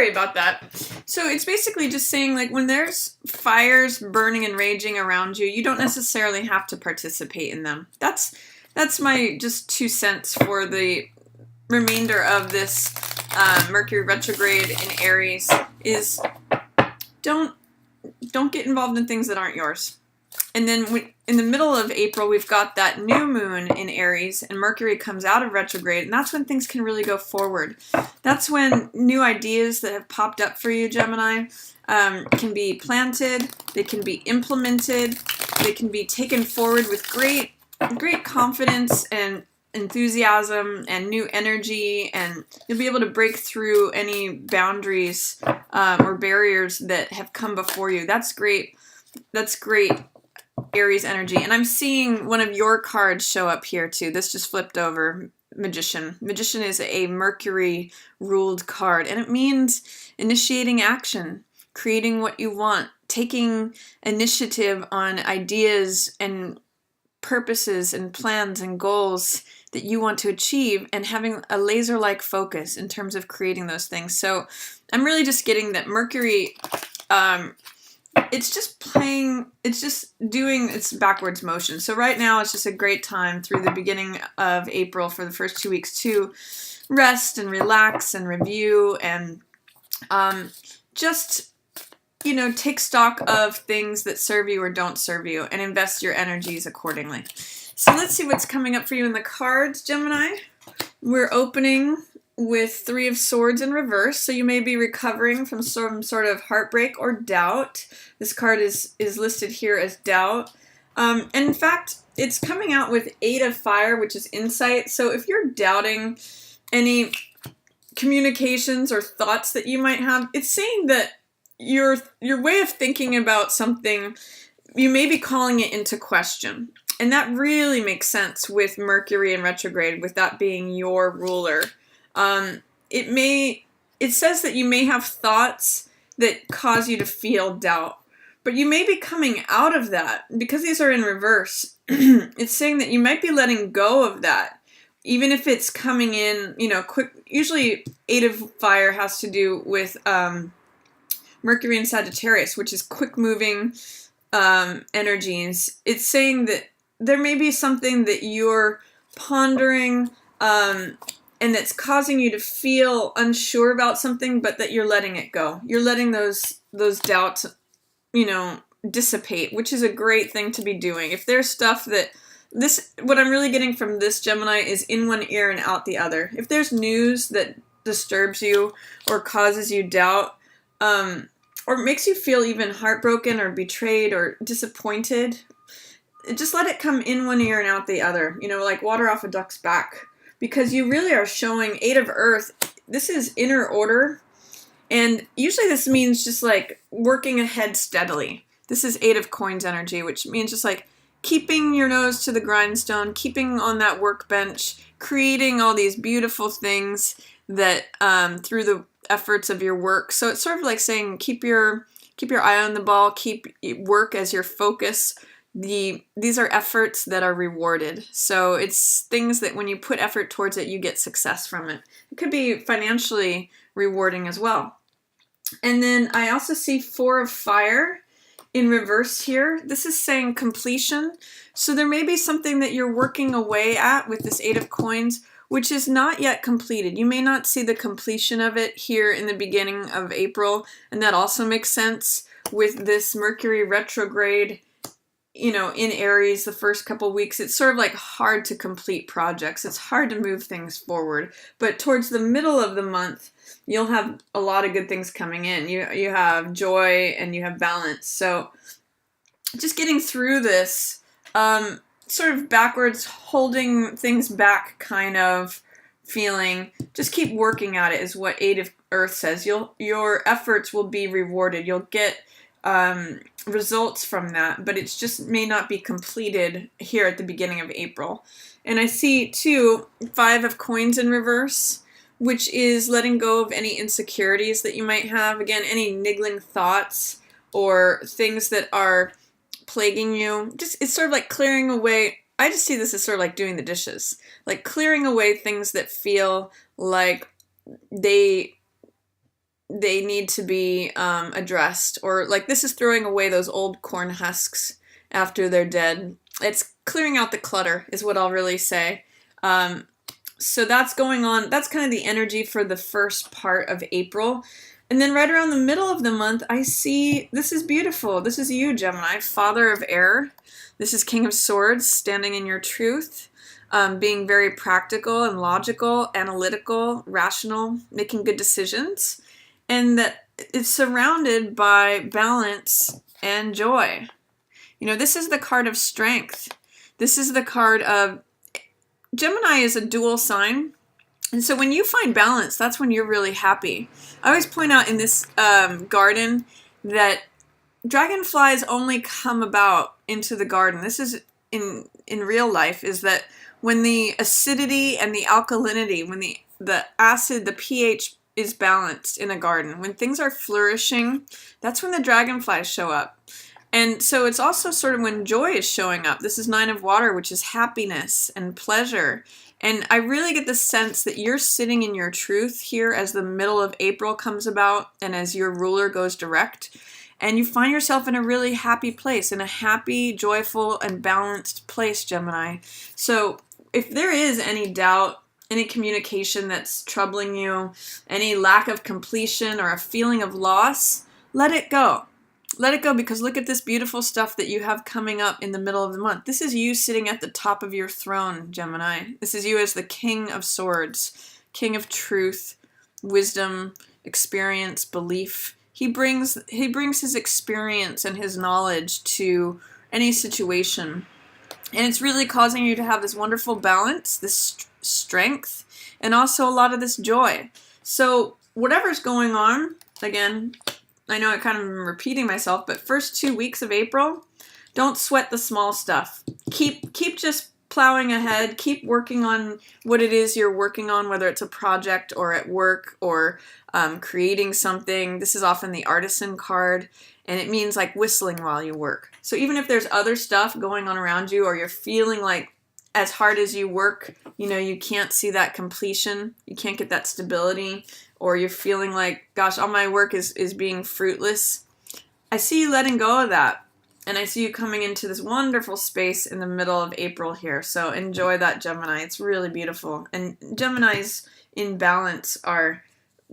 sorry about that. So it's basically just saying, like, when there's fires burning and raging around you, you don't necessarily have to participate in them. That's my just 2 cents for the remainder of this Mercury retrograde in Aries. Is don't get involved in things that aren't yours. And then in the middle of April, we've got that new moon in Aries, and Mercury comes out of retrograde, and that's when things can really go forward. That's when new ideas that have popped up for you, Gemini, can be planted, they can be implemented, they can be taken forward with great confidence and enthusiasm and new energy, and you'll be able to break through any boundaries or barriers that have come before you. That's great. That's great Aries energy. And I'm seeing one of your cards show up here too. This just flipped over. Magician. Magician is a Mercury ruled card, and it means initiating action, creating what you want, taking initiative on ideas and purposes and plans and goals that you want to achieve, and having a laser-like focus in terms of creating those things. So I'm really just getting that Mercury, it's just doing its backwards motion. So right now it's just a great time through the beginning of April for the first 2 weeks to rest and relax and review and just, take stock of things that serve you or don't serve you and invest your energies accordingly. So let's see what's coming up for you in the cards, Gemini. We're opening with 3 of Swords in reverse, so you may be recovering from some sort of heartbreak or doubt. This card is listed here as doubt. And in fact, it's coming out with 8 of Fire, which is insight. So if you're doubting any communications or thoughts that you might have, it's saying that your way of thinking about something, you may be calling it into question. And that really makes sense with Mercury in retrograde, with that being your ruler. It says that you may have thoughts that cause you to feel doubt, but you may be coming out of that because these are in reverse. It's saying that you might be letting go of that, even if it's coming in, quick. Usually 8 of Fire has to do with Mercury and Sagittarius, which is quick moving energies. It's saying that there may be something that you're pondering, and that's causing you to feel unsure about something, but that you're letting it go. You're letting those doubts, dissipate, which is a great thing to be doing. If there's stuff what I'm really getting from this, Gemini, is in one ear and out the other. If there's news that disturbs you or causes you doubt, or makes you feel even heartbroken or betrayed or disappointed, just let it come in one ear and out the other, like water off a duck's back. Because you really are showing 8 of Earth. This is inner order. And usually this means just like working ahead steadily. This is 8 of Coins energy, which means just like keeping your nose to the grindstone, keeping on that workbench, creating all these beautiful things that through the efforts of your work. So it's sort of like saying keep your eye on the ball, keep work as your focus. These are efforts that are rewarded. So it's things that when you put effort towards it, you get success from it. It could be financially rewarding as well. And then I also see 4 of Fire in reverse here. This is saying completion. So there may be something that you're working away at with this 8 of Coins, which is not yet completed. You may not see the completion of it here in the beginning of April. And that also makes sense with this Mercury retrograde in Aries the first couple weeks. It's sort of like hard to complete projects. It's hard to move things forward. But towards the middle of the month, you'll have a lot of good things coming in. You have joy and you have balance. So just getting through this sort of backwards, holding things back kind of feeling. Just keep working at it is what 8 of Earth says. Your efforts will be rewarded. You'll get results from that, but it just may not be completed here at the beginning of April. And I see too 5 of Coins in reverse, which is letting go of any insecurities that you might have. Again, any niggling thoughts or things that are plaguing you. It's sort of like clearing away. I just see this as sort of like doing the dishes, like clearing away things that feel like they they need to be addressed, or like this is throwing away those old corn husks after they're dead. It's clearing out the clutter is what I'll really say. So that's going on. That's kind of the energy for the first part of April. And then right around the middle of the month, I see, this is beautiful. This is you, Gemini, Father of Air. This is King of Swords, standing in your truth, being very practical and logical, analytical, rational, making good decisions. And that it's surrounded by balance and joy. You know, this is the card of strength. This is the card of, Gemini is a dual sign. And so when you find balance, that's when you're really happy. I always point out in this garden that dragonflies only come about into the garden. This is in real life, is that when the acidity and the alkalinity, when the acid, the pH is balanced in a garden, when things are flourishing, that's when the dragonflies show up. And so it's also sort of when joy is showing up. This is 9 of Water, which is happiness and pleasure. And I really get the sense that you're sitting in your truth here as the middle of April comes about and as your ruler goes direct. And you find yourself in a really happy place, in a happy, joyful, and balanced place, Gemini. So if there is any doubt, any communication that's troubling you, any lack of completion or a feeling of loss, let it go. Let it go, because look at this beautiful stuff that you have coming up in the middle of the month. This is you sitting at the top of your throne, Gemini. This is you as the King of Swords, King of Truth, wisdom, experience, belief. He brings his experience and his knowledge to any situation. And it's really causing you to have this wonderful balance, this strength, and also a lot of this joy. So whatever's going on, again, I know I kind of am repeating myself, but first 2 weeks of April, don't sweat the small stuff. Keep just plowing ahead. Keep working on what it is you're working on, whether it's a project or at work or creating something. This is often the artisan card, and it means like whistling while you work. So even if there's other stuff going on around you, or you're feeling like as hard as you work, you know, you can't see that completion, you can't get that stability, or you're feeling like, gosh, all my work is being fruitless, I see you letting go of that. And I see you coming into this wonderful space in the middle of April here. So enjoy that, Gemini. It's really beautiful. And Geminis in balance are,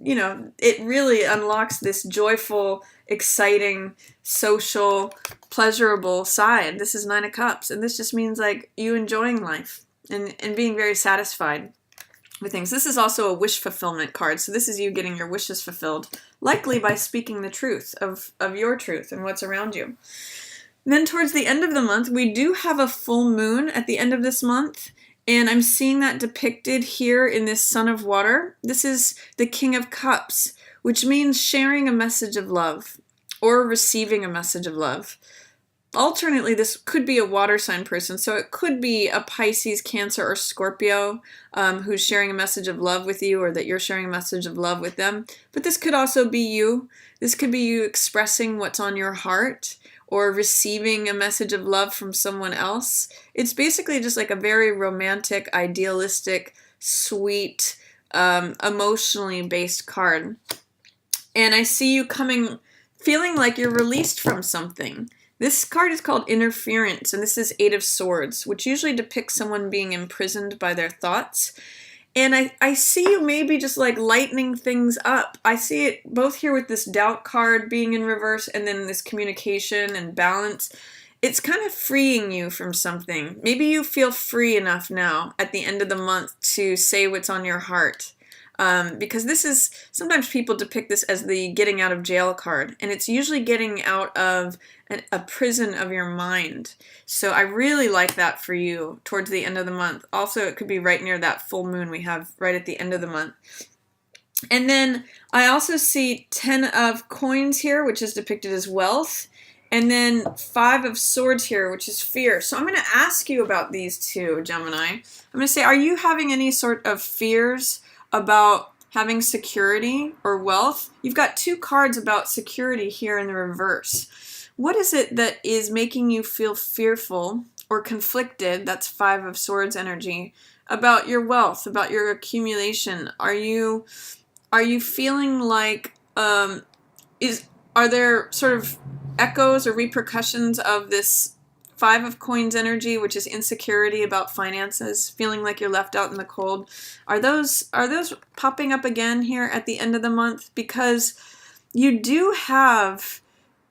you know, it really unlocks this joyful, exciting, social, pleasurable side. This is 9 of Cups. And this just means like you enjoying life and being very satisfied with things. This is also a wish fulfillment card. So this is you getting your wishes fulfilled, likely by speaking the truth of your truth and what's around you. Then towards the end of the month, we do have a full moon at the end of this month, and I'm seeing that depicted here in this Sun of Water. This is the King of Cups, which means sharing a message of love or receiving a message of love. Alternately, this could be a water sign person, so it could be a Pisces, Cancer, or Scorpio who's sharing a message of love with you, or that you're sharing a message of love with them. But this could also be you. This could be you expressing what's on your heart, or receiving a message of love from someone else. It's basically just like a very romantic, idealistic, sweet, emotionally based card. And I see you feeling like you're released from something. This card is called Interference, and this is 8 of Swords, which usually depicts someone being imprisoned by their thoughts. And I see you maybe just like lightening things up. I see it both here with this doubt card being in reverse and then this communication and balance. It's kind of freeing you from something. Maybe you feel free enough now at the end of the month to say what's on your heart. Because this is, sometimes people depict this as the getting out of jail card, and it's usually getting out of a prison of your mind. So I really like that for you towards the end of the month. Also, it could be right near that full moon we have right at the end of the month. And then I also see 10 of Coins here, which is depicted as wealth. And then 5 of Swords here, which is fear. So I'm going to ask you about these two, Gemini. I'm going to say, are you having any sort of fears about having security or wealth? You've got 2 cards about security here in the reverse. What is it that is making you feel fearful or conflicted? That's 5 of Swords energy, about your wealth, about your accumulation. Are you feeling like um, are there sort of echoes or repercussions of this Five of Coins energy, which is insecurity about finances, feeling like you're left out in the cold? Are those popping up again here at the end of the month? Because you do have,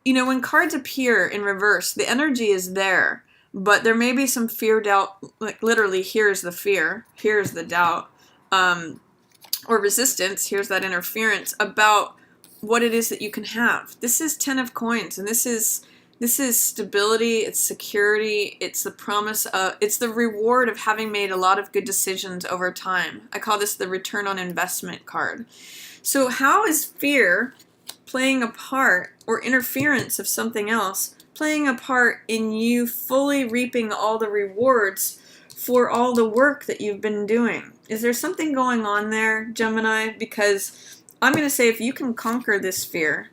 when cards appear in reverse, the energy is there, but there may be some fear, doubt, like literally here's the fear, here's the doubt, or resistance, here's that interference about what it is that you can have. This is 10 of Coins, and this is stability, it's security, it's the promise of, it's the reward of having made a lot of good decisions over time. I call this the return on investment card. So how is fear playing a part, or interference of something else, playing a part in you fully reaping all the rewards for all the work that you've been doing? Is there something going on there, Gemini? Because I'm going to say if you can conquer this fear,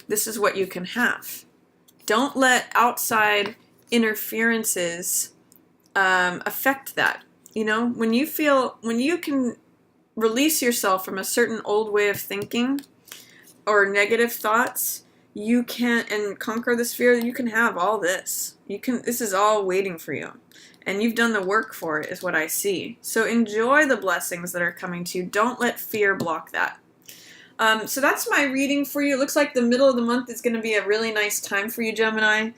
this is what you can have. Don't let outside interferences affect that. When you can release yourself from a certain old way of thinking or negative thoughts, you can, and conquer this fear, you can have all this. This is all waiting for you. And you've done the work for it, is what I see. So enjoy the blessings that are coming to you. Don't let fear block that. So that's my reading for you. It looks like the middle of the month is going to be a really nice time for you, Gemini.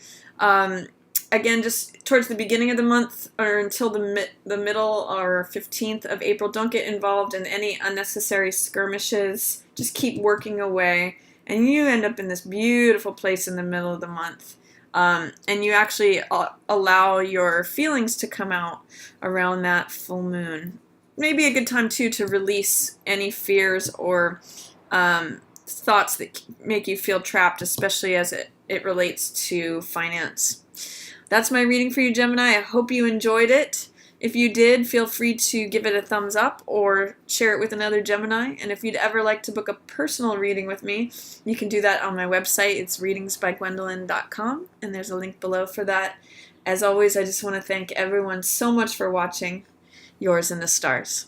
Again, just towards the beginning of the month or until the middle or 15th of April, don't get involved in any unnecessary skirmishes. Just keep working away, and you end up in this beautiful place in the middle of the month. And you actually allow your feelings to come out around that full moon. Maybe a good time, too, to release any fears or thoughts that make you feel trapped, especially as it relates to finance. That's my reading for you, Gemini. I hope you enjoyed it. If you did, feel free to give it a thumbs up or share it with another Gemini. And if you'd ever like to book a personal reading with me, you can do that on my website. It's readingsbygwendolyn.com, and there's a link below for that. As always, I just want to thank everyone so much for watching. Yours in the stars.